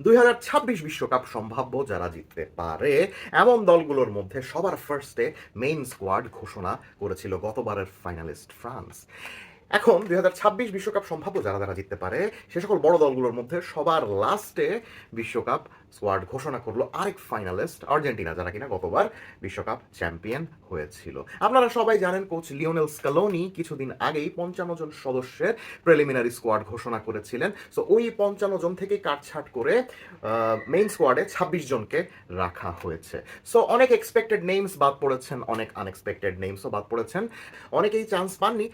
2026 বিশ্বকাপ সম্ভাব্য যারা জিততে পারে এমন দলগুলোর মধ্যে সবার ফার্স্টে মেইন স্কোয়াড ঘোষণা করেছিল গতবারের ফাইনালিস্ট ফ্রান্স। এখন 2026 বিশ্বকাপ সম্ভাব্য যারা যারা জিততে পারে সে সকল বড় দলগুলোর মধ্যে সবার লাস্টে বিশ্বকাপ স্কোয়াড ঘোষণা করলো আরেক ফাইনালিস্ট আর্জেন্টিনা, যারা কিনা গতবার বিশ্বকাপ চ্যাম্পিয়ন হয়েছিল। আপনারা সবাই জানেন কোচ লিওনেল স্কালোনি কিছুদিন আগেই 55 জন সদস্যের প্রিলিমিনারি স্কোয়াড ঘোষণা করেছিলেন। সো ওই 55 জন থেকে কাটছাট করে মেইন স্কোয়াডে 26 জনকে রাখা হয়েছে। সো অনেক এক্সপেক্টেড নেমস বাদ পড়েছেন, অনেক আনএক্সপেক্টেড নেমসও বাদ পড়েছেন, অনেকেই চান্স পাননি।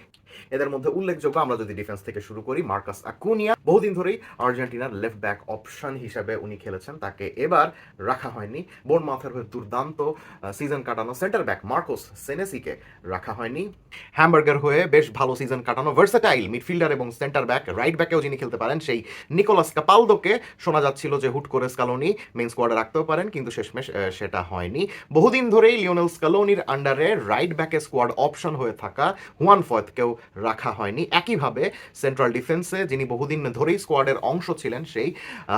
এদের মধ্যে উল্লেখযোগ্য আমরা যদি ডিফেন্স থেকে শুরু করি, মার্কাস আকুনিয়া বহুদিন ধরেই আর্জেন্টিনার লেফট ব্যাক অপশন হিসেবে উনি খেলেছেন, তাকে এবার রাখা হয়নি। বোর্নমাউথের হয়ে দুর্দান্ত সিজন কাটানো সেন্টার ব্যাক মার্কোস সেনেসিকে রাখা হয়নি। হ্যামবার্গের হয়ে বেশ ভালো সিজন কাটানো ভার্সেটাইল মিডফিল্ডার এবং সেন্টার ব্যাক রাইট ব্যাকেও যিনি খেলতে পারেন সেই নিকোলাস কাপালদোকে শোনা যাচ্ছিল যে হুট করে স্কালোনি মেইন স্কোয়াডে রাখতেও পারেন, কিন্তু শেষমেশ সেটা হয়নি। বহুদিন ধরেই লিওনেল স্কালোনির আন্ডারে রাইট ব্যাকে স্কোয়াড অপশন হয়ে থাকা হুয়ান ফয়েতকেও রাখা হয়নি। একইভাবে সেন্ট্রাল ডিফেন্সে যিনি বহুদিন ধরেই স্কোয়াডের অংশ ছিলেন সেই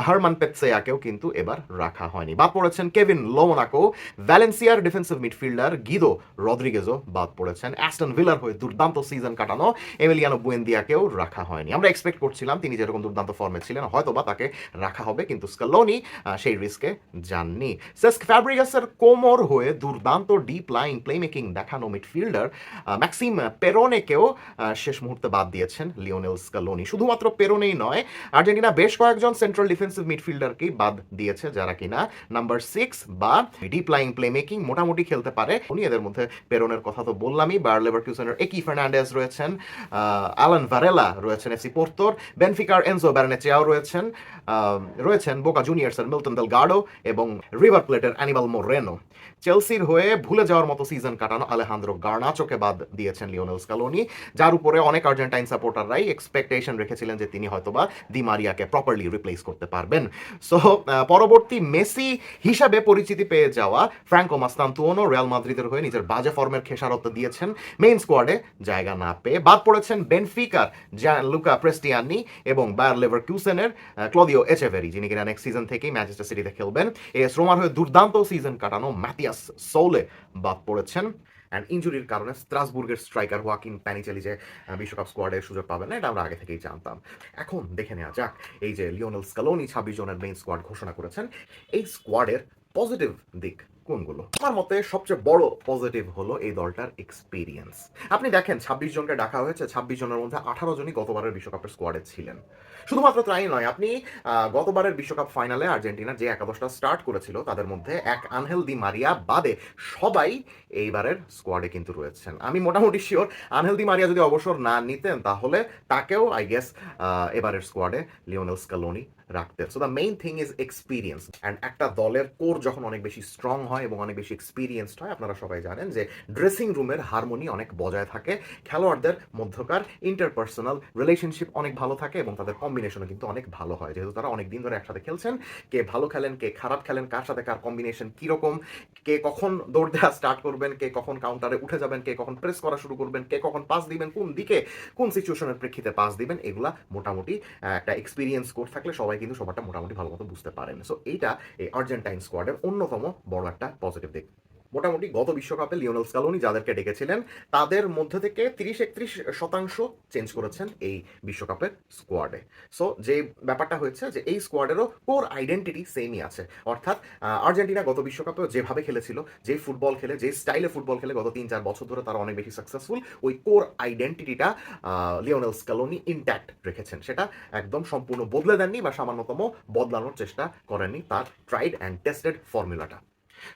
হারমান পেতসেয়াকেও কিন্তু এবার রাখা হয়নি। বাদ পড়েছেন কেভিন লোমোনাকো, ভ্যালেন্সিয়ার ডিফেন্সিভ মিডফিল্ডার গিদো রদ্রিগেজও বাদ পড়েছেন, অ্যাস্টন ভিলার হয়ে দুর্দান্ত সিজন কাটানো এমিলিয়ানো বুয়েন্দিয়াকেও রাখা হয়নি। আমরা এক্সপেক্ট করছিলাম তিনি যেরকম দুর্দান্ত ফর্মে ছিলেন হয়তোবা তাকে রাখা হবে, কিন্তু স্কালোনি সেই রিস্কে যাননি। সেস্ক ফ্যাব্রিগাসের কোমর হয়ে দুর্দান্ত ডিপ লাইন প্লেমেকিং দেখানো মিডফিল্ডার ম্যাক্সিম পেরোনেকেও শেষ মুহূর্তে বাদ দিয়েছেন লিওনেল স্কালোনি। শুধুমাত্র পেরোনেই নয়, আর্জেন্টিনা বেশ কয়েকজন সেন্ট্রাল ডিফেন্সিভ মিডফিল্ডারকেই বাদ দিয়েছে যারা কিনা নাম্বার 6 বা ডিপ লাইন প্লেমেকিং মোটামুটি খেলতে পারে। উনি এদের মধ্যে পেরোনের কথা তো বললামই, বায়ার লেভারকুসেনের একি ফার্নান্ডেজ রয়েছেন, অ্যালান ভারেলা রয়েছেন এফসি পোর্তোর, বেনফিকার এনজো বার্নেচেয়াও রয়েছেন বোকা জুনিয়র্সের মিল্টন দেলগাডো এবং রিভার প্লেটের অ্যানিবাল মোরেনো। চেলসির হয়ে ভুলে যাওয়ার মতো সিজন কাটানো আলেহান্দ্রো গার্নাচোকে বাদ দিয়েছেন লিওনেল স্কালোনি, যার উপরে অনেক আর্জেন্টাইন সাপোর্টাররাই এক্সপেকটেশন রেখেছিলেন যে তিনি হয়তোবা দি মারিয়াকে প্রপারলি রিপ্লেস করতে পারবেন। সো পরবর্তী মেসি হিসাবে পরিচিতি পেয়ে যাওয়া ফ্রাঙ্কো মাস্তান্তুয়ানো রিয়াল মাদ্রিদের হয়ে নিজের বাজে ফর্মের খেসারত দিয়েছেন, মেইন স্কোয়াডে জায়গা না পেয়ে বাদ পড়েছেন বেনফিকার লুকা প্রেস্টিয়ানি এবং বায়ার লেভারকুসেনের ক্লদিও এচেভেরি, যিনি কিনা নেক্সট সিজন থেকেই ম্যানচেস্টার সিটিতে খেলবেন। এস রোমার হয়ে দুর্দান্ত সিজন কাটানো ম্যাথিয়াস সৌলে বাদ পড়েছেন। অ্যান্ড ইঞ্জুরির কারণে স্ট্রাসবুর্গের স্ট্রাইকার হোয়াকিন প্যানিচেলি যে বিশ্বকাপ স্কোয়াডের সুযোগ পাবেন না, এটা আমরা আগে থেকেই জানতাম। এখন দেখে নেওয়া যাক এই যে লিওনেল স্কালোনি 26 জনের মেইন স্কোয়াড ঘোষণা করেছেন, এই স্কোয়াডের পজিটিভ দিক কোনগুলো? আমার মতে সবচেয়ে বড় পজিটিভ হলো এই দলটার এক্সপিরিয়েন্স। আপনি দেখেন 26 জনকে ডাকা হয়েছে, 26 জনের মধ্যে 18 জনই গতবারের বিশ্বকাপের স্কোয়াডে ছিলেন। শুধুমাত্র তাই নয়, আপনি গতবারের বিশ্বকাপ ফাইনালে আর্জেন্টিনা যে একাদশটা স্টার্ট করেছিল তাদের মধ্যে এক আনহেল দি মারিয়া বাদে সবাই এইবারের স্কোয়াডে কিন্তু রয়েছেন। আমি মোটামুটি শিওর আনহেল দি মারিয়া যদি অবসর না নিতেন তাহলে তাকেও আই গেস এবারের স্কোয়াডে লিওনেল স্কালোনি রাখতেন। So the main thing is experience. And একটা দলের কোর যখন অনেক বেশি স্ট্রং হয় এবং অনেক বেশি এক্সপিরিয়েন্সড হয়, আপনারা সবাই জানেন যে ড্রেসিং রুমের হারমোনি অনেক বজায় থাকে, খেলোয়াড়দের মধ্যকার ইন্টারপার্সোনাল রিলেশনশিপ অনেক ভালো থাকে এবং তাদের কম্বিনেশনও কিন্তু অনেক ভালো হয়, যেহেতু তারা অনেক দিন ধরে একসাথে খেলছেন। কে ভালো খেলেন, কে খারাপ খেলেন, কার সাথে কার কম্বিনেশন কীরকম, কে কখন দৌড় দেওয়া স্টার্ট করবেন, কে কখন কাউন্টারে উঠে যাবেন, কে কখন প্রেস করা শুরু করবেন, কে কখন পাস দিবেন, কোন দিকে কোন সিচুয়েশনের প্রেক্ষিতে পাস দিবেন, এগুলা মোটামুটি একটা এক্সপিরিয়েন্স কোর থাকলে সবাই কিন্তু সবারটা মোটামুটি ভালো মতো বুঝতে পারেন। সো এইটা এই আর্জেন্টাইন স্কোয়াডের অন্যতম বড় একটা পজিটিভ দিক। মোটামুটি গত বিশ্বকাপে লিওনেল স্কালোনি যাদেরকে ডেকেছিলেন তাদের মধ্যে থেকে 30-31% চেঞ্জ করেছেন এই বিশ্বকাপের স্কোয়াডে। সো যে ব্যাপারটা হয়েছে যে এই স্কোয়াডেরও কোর আইডেন্টিটি সেমই আছে, অর্থাৎ আর্জেন্টিনা গত বিশ্বকাপেও যেভাবে খেলেছিল, যে ফুটবল খেলে, যে স্টাইলে ফুটবল খেলে গত 3-4 বছর ধরে তারা অনেক বেশি সাকসেসফুল, ওই কোর আইডেন্টিটিটা লিওনেল স্কালোনি ইনট্যাক্ট রেখেছেন। সেটা একদম সম্পূর্ণ বদলে দেননি বা সামান্যতম বদলানোর চেষ্টা করেননি তার ট্রাইড অ্যান্ড টেস্টেড ফর্মুলাটা।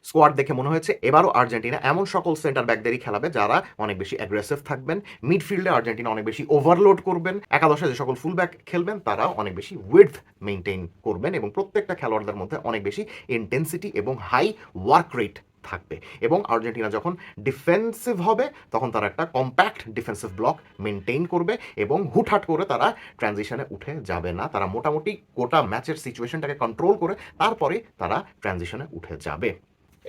স্কোয়াড দেখে মনে হয়েছে এবারও আর্জেন্টিনা এমন সকল সেন্টার ব্যাকদেরই খেলাবে যারা অনেক বেশি অ্যাগ্রেসিভ থাকবেন। মিডফিল্ডে আর্জেন্টিনা অনেক বেশি ওভারলোড করবেন। একাদশে যে সকল ফুল ব্যাক খেলবেন তারা অনেক বেশি উইডথ মেনটেন করবেন এবং প্রত্যেকটা খেলোয়াড়দের মধ্যে অনেক বেশি ইন্টেন্সিটি এবং হাই ওয়ার্ক রেট থাকবে। এবং আর্জেন্টিনা যখন ডিফেন্সিভ হবে তখন তারা একটা কম্প্যাক্ট ডিফেন্সিভ ব্লক মেনটেন করবে এবং হুটহাট করে তারা ট্রানজিশনে উঠে যাবে না। তারা মোটামুটি গোটা ম্যাচের সিচুয়েশনটাকে কন্ট্রোল করে তারপরে তারা ট্রানজিশনে উঠে যাবে।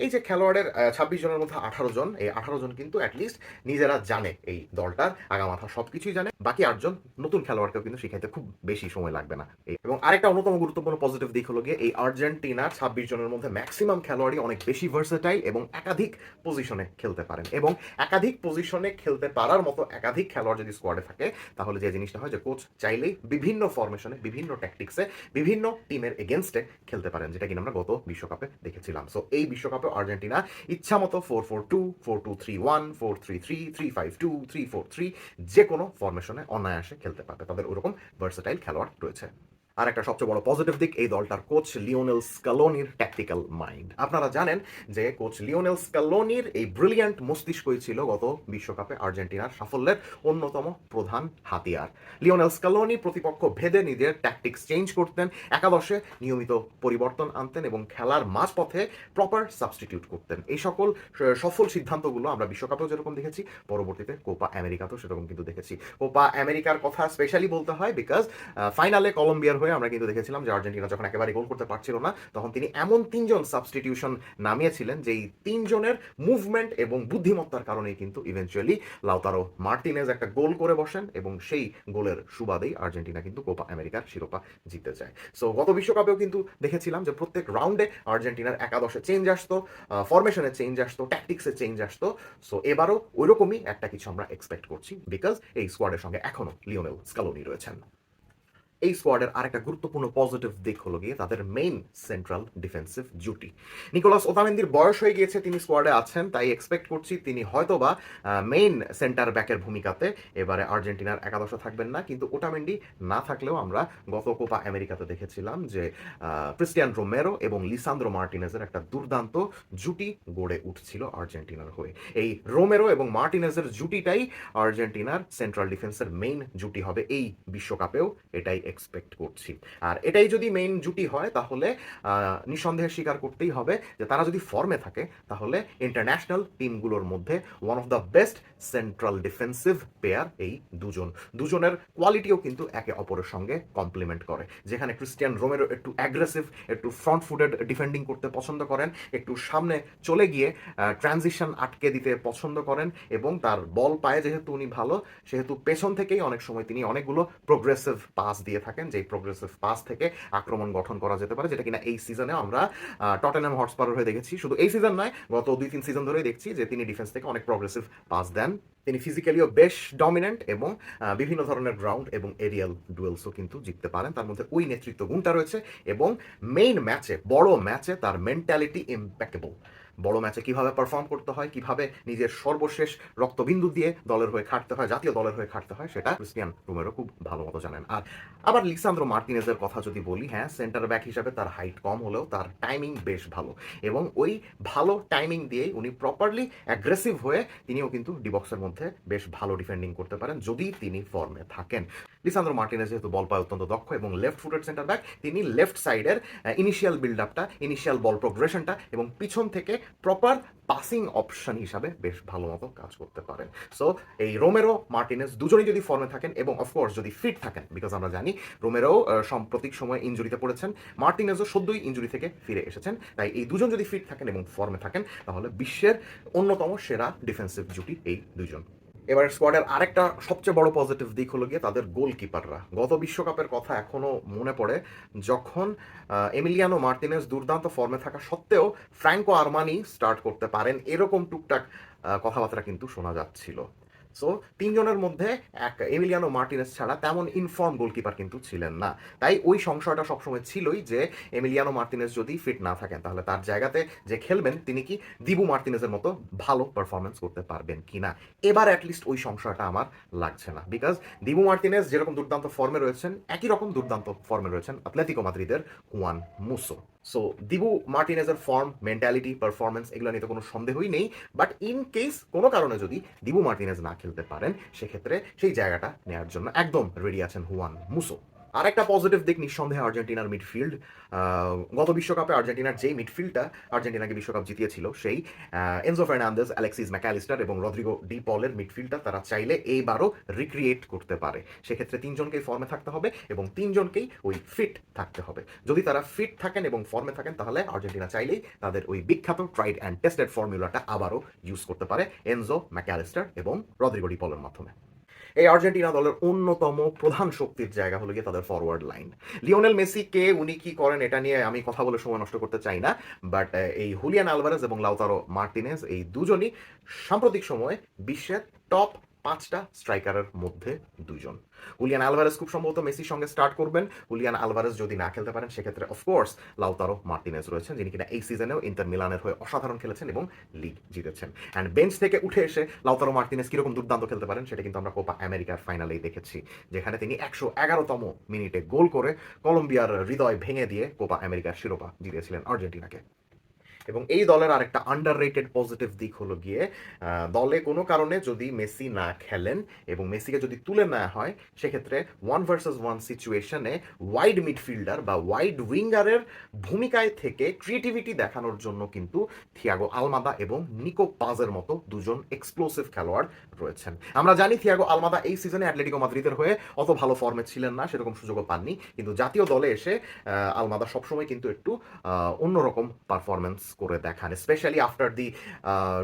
এই যে খেলোয়াড়ের 26 জনের মধ্যে 18 জন, এই 18 জন কিন্তু অ্যাটলিস্ট নিজেরা জানে এই দলটার আগামাথা সবকিছুই জানে। বাকি 8 জন নতুন খেলোয়াড়কেও কিন্তু শিখাইতে খুব বেশি সময় লাগবে না। এবং আরেকটা অন্যতম গুরুত্বপূর্ণ পজিটিভ দিক হলো গিয়ে এই আর্জেন্টিনার 26 জনের মধ্যে ম্যাক্সিমাম খেলোয়াড়ই অনেক বেশি ভার্সেটাইল এবং একাধিক পজিশনে খেলতে পারেন। এবং একাধিক পজিশনে খেলতে পারার মতো একাধিক খেলোয়াড় যদি স্কোয়াডে থাকে, তাহলে যে জিনিসটা হয় যে কোচ চাইলেই বিভিন্ন ফরমেশনে, বিভিন্ন ট্যাকটিক্সে, বিভিন্ন টিমের এগেনস্টে খেলতে পারেন, যেটা কিনা আমরা গত বিশ্বকাপে দেখেছিলাম। সো এই বিশ্বকাপে আর্জেন্টিনা ইচ্ছা মতো 4-4-2, 4-2-3-1, 4-3-3, 3-5-2, 3-4-3 যে কোনো ফরমেশনে অনায়াসে খেলতে পারবে। তাদের ওরকম ভার্সেটাইল খেলোয়াড় রয়েছে। আর একটা সবচেয়ে বড় পজিটিভ দিক এই দলটার কোচ লিওনেল স্কালোনির ট্যাকটিক্যাল মাইন্ড। আপনারা জানেন যে কোচ লিওনেল স্কালোনির এই ব্রিলিয়ান্ট মস্তিষ্কই ছিল গত বিশ্বকাপে আর্জেন্টিনার সাফল্যের অন্যতম প্রধান হাতিয়ার। লিওনেল স্কালোনি প্রতিপক্ষ ভেদে নিজের ট্যাকটিক্স চেঞ্জ করতেন, একাদশে নিয়মিত পরিবর্তন আনতেন এবং খেলার মাঝপথে প্রপার সাবস্টিটিউট করতেন। এই সকল সফল সিদ্ধান্তগুলো আমরা বিশ্বকাপেও যেরকম দেখেছি, পরবর্তীতে কোপা আমেরিকাতেও সেরকম কিন্তু দেখেছি। কোপা আমেরিকার কথা স্পেশালি বলতে হয় বিকজ ফাইনালে কলম্বিয়ার হয়ে আমরা কিন্তু দেখেছিলাম যে আর্জেন্টিনা যখন একেবারে গোল করতে পারছিল না, তখন তিনি এমন 3 জন সাবস্টিটিউশন নামিয়েছিলেন যেই 3 জনের মুভমেন্ট এবং বুদ্ধিমত্তার কারণেই কিন্তু ইভেনচুয়ালি লাউতারো মার্টিনেজ একটা গোল করে বসেন এবং সেই গোলের সুবাদেই আর্জেন্টিনা কিন্তু কোপা আমেরিকার শিরোপা জিতে যায়। সো গত বিশ্বকাপেও কিন্তু দেখেছিলাম যে প্রত্যেক রাউন্ডে আর্জেন্টিনার একাদশে চেঞ্জ আসতো, ফরমেশনে চেঞ্জ আসতো, ট্যাকটিক্সে চেঞ্জ আসতো। সো এবারও ওইরকমই একটা কিছু আমরা এক্সপেক্ট করছি বিকজ এই স্কোয়াডের সঙ্গে এখনো লিওনেল স্কালোনি রয়েছেন। এই স্কোয়াডের আরেকটা গুরুত্বপূর্ণ পজিটিভ দিক হলো গিয়ে তাদের মেইন সেন্ট্রাল ডিফেন্সিভ জুটি। নিকোলাস ওতামেন্দির বয়স হয়ে গিয়েছে, তিনি স্কোয়াডে আছেন, তাই এক্সপেক্ট করছি তিনি হয়তোবা মেইন সেন্টার ব্যাকের ভূমিকাতে এবারে আর্জেন্টিনার একাদশে থাকবেন না। কিন্তু ওটামেন্ডি না থাকলেও আমরা গত কোপা আমেরিকাতে দেখেছিলাম যে ক্রিস্টিয়ান রোমেরো এবং লিসান্দ্রো মার্টিনেজের একটা দুর্দান্ত জুটি গড়ে উঠছিল আর্জেন্টিনার হয়ে। এই রোমেরো এবং মার্টিনেজের জুটিটাই আর্জেন্টিনার সেন্ট্রাল ডিফেন্সের মেইন জুটি হবে এই বিশ্বকাপেও, এটাই এক্সপেক্ট করছি। আর এটাই যদি মেইন জুটি হয় তাহলে নিঃসন্দেহে স্বীকার করতেই হবে যে তারা যদি ফর্মে থাকে তাহলে ইন্টারন্যাশনাল টিমগুলোর মধ্যে one of the best central defensive pair এই দুজনের কোয়ালিটিও কিন্তু একে অপরের সঙ্গে কমপ্লিমেন্ট করে। যেখানে ক্রিস্টিয়ান রোমেরো একটু অ্যাগ্রেসিভ, একটু ফ্রন্ট ফুটেড ডিফেন্ডিং করতে পছন্দ করেন, একটু সামনে চলে গিয়ে ট্রানজিশন আটকে দিতে পছন্দ করেন এবং তার বল পায়ে যেহেতু উনি ভালো, সেহেতু পেছন থেকেই অনেক সময় তিনি অনেকগুলো প্রোগ্রেসিভ পাস দিয়ে থাকেন, যেই প্রোগ্রেসিভ পাস থেকে আক্রমণ গঠন করা যেতে পারে, যেটা কিনা এই সিজনে আমরা টটেনহাম হটস্পারের হয়ে দেখেছি। শুধু এই সিজন নয়, গত 2-3 সিজন ধরেই দেখছি যে তিনি ডিফেন্স থেকে অনেক প্রোগ্রেসিভ পাস দেন। তিনি ফিজিক্যালিও বেশ ডমিনেন্ট এবং বিভিন্ন ধরনের গ্রাউন্ড এবং এরিয়াল ডুয়েলসও কিন্তু জিততে পারেন। তার মধ্যে ওই নেতৃত্ব গুণটা রয়েছে এবং মেইন ম্যাচে, বড় ম্যাচে তার মেন্টালিটি ইম্প্যাকেবল। বড় ম্যাচে কিভাবে পারফর্ম করতে হয়, কিভাবে নিজের সর্বশেষ রক্তবিন্দু দিয়ে দলের হয়ে খাটতে হয়, জাতীয় দলের হয়ে খাটতে হয়, সেটা ক্রিস্টিয়ান রোমেরো খুব ভালো মতো জানেন। আর আবার লিসান্দ্রো মার্টিনেজের কথা যদি বলি, হ্যাঁ, সেন্টার ব্যাক হিসাবে তার হাইট কম হলেও তার টাইমিং বেশ ভালো এবং ওই ভালো টাইমিং দিয়েই উনি প্রপারলি অ্যাগ্রেসিভ হয়ে তিনিও কিন্তু ডিবক্সের মধ্যে বেশ ভালো ডিফেন্ডিং করতে পারেন যদি তিনি ফর্মে থাকেন। লিসান্দ্রো মার্টিনেজ যেহেতু বল পায় অত্যন্ত দক্ষ এবং লেফট ফুটেড সেন্টার ব্যাক, তিনি লেফট সাইডের ইনিশিয়াল বিল্ড আপটা, ইনিশিয়াল বল প্রোগ্রেশনটা এবং পিছন থেকে প্রপার পাসিং অপশন হিসাবে বেশ ভালো মতো কাজ করতে পারেন। সো এই রোমেরো মার্টিনেজ দুজনেই যদি ফর্মে থাকেন এবং অফকোর্স যদি ফিট থাকেন, বিকজ আমরা জানি রোমেরো সাম্প্রতিক সময় ইঞ্জুরিতে পড়েছেন, মার্টিনেজও সদ্যই ইঞ্জুরি থেকে ফিরে এসেছেন, তাই এই দুজন যদি ফিট থাকেন এবং ফর্মে থাকেন তাহলে বিশ্বের অন্যতম সেরা ডিফেন্সিভ জুটি এই দুজন। এবার স্কোয়াডের আরেকটা সবচেয়ে বড় পজিটিভ দিক হলো গিয়ে তাদের গোলকিপাররা। গত বিশ্বকাপের কথা এখনো মনে পড়ে যখন এমিলিয়ানো মার্টিনেজ দুর্দান্ত ফর্মে থাকা সত্ত্বেও ফ্র্যাঙ্কো আরমানি স্টার্ট করতে পারেন, এরকম টুকটাক কথাবার্তা কিন্তু শোনা যাচ্ছিল। সো 3 জনের মধ্যে এক এমিলিয়ানো মার্টিনেজ ছাড়া তেমন ইনফর্ম গোলকিপার কিন্তু ছিলেন না, তাই ওই সংশয়টা সবসময় ছিলই যে এমিলিয়ানো মার্টিনেজ যদি ফিট না থাকেন তাহলে তার জায়গাতে যে খেলবেন তিনি কি দিবু মার্টিনেজের মতো ভালো পারফরমেন্স করতে পারবেন কিনা। এবার অ্যাটলিস্ট ওই সংশয়টা আমার লাগছে না, বিকজ দিবু মার্টিনেজ যেরকম দুর্দান্ত ফর্মে রয়েছেন একই রকম দুর্দান্ত ফর্মে রয়েছেন আতলেতিকো মাদ্রিদের Juan Musso. So Dibu মার্টিনেজের form, mentality, performance এগুলো নিয়ে তো কোনো সন্দেহই নেই, বাট ইন কেস কোনো কারণে যদি দিবু মার্টিনেজ না খেলতে পারেন সেক্ষেত্রে সেই জায়গাটা নেওয়ার জন্য একদম রেডি আছেন হুয়ান মুসো। আরেকটা পজিটিভ দিক নিঃসন্দেহে আর্জেন্টিনার মিডফিল্ড। গত বিশ্বকাপে আর্জেন্টিনার যেই মিডফিল্ডটা আর্জেন্টিনাকে বিশ্বকাপ জিতিয়েছিল সেই এনজো ফার্নান্দেজ, অ্যালেক্সিস ম্যাকালিস্টার এবং রদ্রিগো ডি পলের মিডফিল্ডটা তারা চাইলে এইবারও রিক্রিয়েট করতে পারে। সেক্ষেত্রে তিনজনকেই ফর্মে থাকতে হবে এবং তিনজনকেই ওই ফিট থাকতে হবে। যদি তারা ফিট থাকেন এবং ফর্মে থাকেন তাহলে আর্জেন্টিনা চাইলেই তাদের ওই বিখ্যাত ট্রাইড অ্যান্ড টেস্টেড ফর্মুলাটা আবারও ইউজ করতে পারে এনজো ম্যাকালিস্টার এবং রদ্রিগো ডি পলের মাধ্যমে। এই আর্জেন্টিনা দলের অন্যতম প্রধান শক্তির জায়গা হলো গিয়ে তাদের ফরওয়ার্ড লাইন। লিওনেল মেসি কে, উনি কি করেন এটা নিয়ে আমি কথা বলে সময় নষ্ট করতে চাই না, বাট এই হুলিয়ান আলভারেজ এবং লাউতারো মার্টিনেজ এই দুজনই সাম্প্রতিক সময়ে বিশ্বের টপ 5টা স্ট্রাইকারের মধ্যে দুজন। হুলিয়ান আলভারেজ খুব সম্ভবত মেসির সঙ্গে স্টার্ট করবেন। হুলিয়ান আলভারেজ যদি না খেলতে পারেন সেক্ষেত্রে অফকোর্স লাউতারো মার্টিনেজ রয়েছেন, যিনি কিনা এই সিজনেও ইন্টার মিলানের হয়ে অসাধারণ খেলেছেন এবং লিগ জিতেছেন। অ্যান্ড বেঞ্চ থেকে উঠে এসে লাউতারো মার্টিনেজ কিরকম দুর্দান্ত খেলতে পারেন সেটা কিন্তু আমরা কোপা আমেরিকার ফাইনালেই দেখেছি, যেখানে তিনি 111তম মিনিটে গোল করে কলম্বিয়ার হৃদয় ভেঙে দিয়ে কোপা আমেরিকার শিরোপা জিতিয়েছিলেন আর্জেন্টিনাকে। এবং এই দলের আরেকটা আন্ডাররেটেড পজিটিভ দিক হলো গিয়ে দলে কোনো কারণে যদি মেসি না খেলেন এবং মেসিকে যদি তুলে নেওয়া হয় সেক্ষেত্রে 1 ভার্সেস 1 সিচুয়েশনে ওয়াইড মিডফিল্ডার বা ওয়াইড উইঙ্গারের ভূমিকায় থেকে ক্রিয়েটিভিটি দেখানোর জন্য কিন্তু থিয়াগো আলমাদা এবং নিকো পাজের মতো দুজন এক্সপ্লোসিভ খেলোয়াড় রয়েছেন। আমরা জানি থিয়াগো আলমাদা এই সিজনে অ্যাটলেটিকো মাদ্রিদের হয়ে অত ভালো ফর্মে ছিলেন না, সেরকম সুযোগও পাননি, কিন্তু জাতীয় দলে এসে আলমাদা সবসময় কিন্তু একটু অন্যরকম পারফরমেন্স করে দেখান, specially after the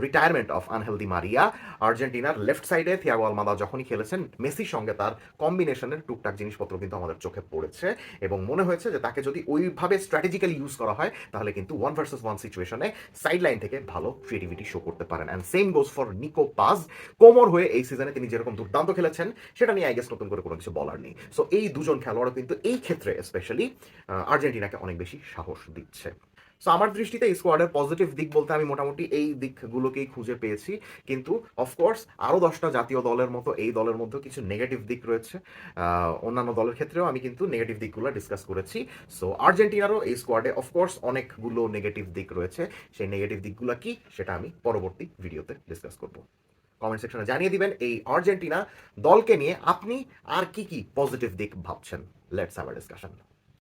retirement of Angel Di মারিয়া। আর্জেন্টিনার লেফট সাইডে থিয়াগো আলমাদা যখনই খেলেছেন মেসির সঙ্গে তার কম্বিনেশনের টুকটাক জিনিসপত্র কিন্তু আমাদের চোখে পড়েছে এবং মনে হয়েছে যে তাকে যদি ওইভাবে স্ট্র্যাটেজিক্যালি ইউজ করা হয় তাহলে কিন্তু 1 ভার্সেস 1 সিচুয়েশনে সাইড লাইন থেকে ভালো ক্রিয়েটিভিটি শো করতে পারেন। And same goes for Nico Paz. কোমর হয়ে এই সিজনে তিনি যেরকম দুর্দান্ত খেলেছেন সেটা নিয়ে আই গেস নতুন করে কোনো কিছু বলার নেই। সো এই দুজন খেলোয়াড়ও কিন্তু এই ক্ষেত্রে স্পেশালি আর্জেন্টিনাকে অনেক বেশি সাহস দিচ্ছে। সো আমার দৃষ্টিতে এই স্কোয়াডের পজিটিভ দিক বলতে আমি মোটামুটি এই দিকগুলোকেই খুঁজে পেয়েছি, কিন্তু অফকোর্স আরও 10টা জাতীয় দলের মতো এই দলের মধ্যেও কিছু নেগেটিভ দিক রয়েছে। অন্যান্য দলের ক্ষেত্রেও আমি কিন্তু নেগেটিভ দিকগুলো ডিসকাস করেছি। সো আর্জেন্টিনারও এই স্কোয়াডে অফকোর্স অনেকগুলো নেগেটিভ দিক রয়েছে, সেই নেগেটিভ দিকগুলো কি সেটা আমি পরবর্তী ভিডিওতে ডিসকাস করব। কমেন্ট সেকশনে জানিয়ে দিবেন এই আর্জেন্টিনা দলকে নিয়ে আপনি আর কি কি পজিটিভ দিক ভাবছেন। Let's have a discussion.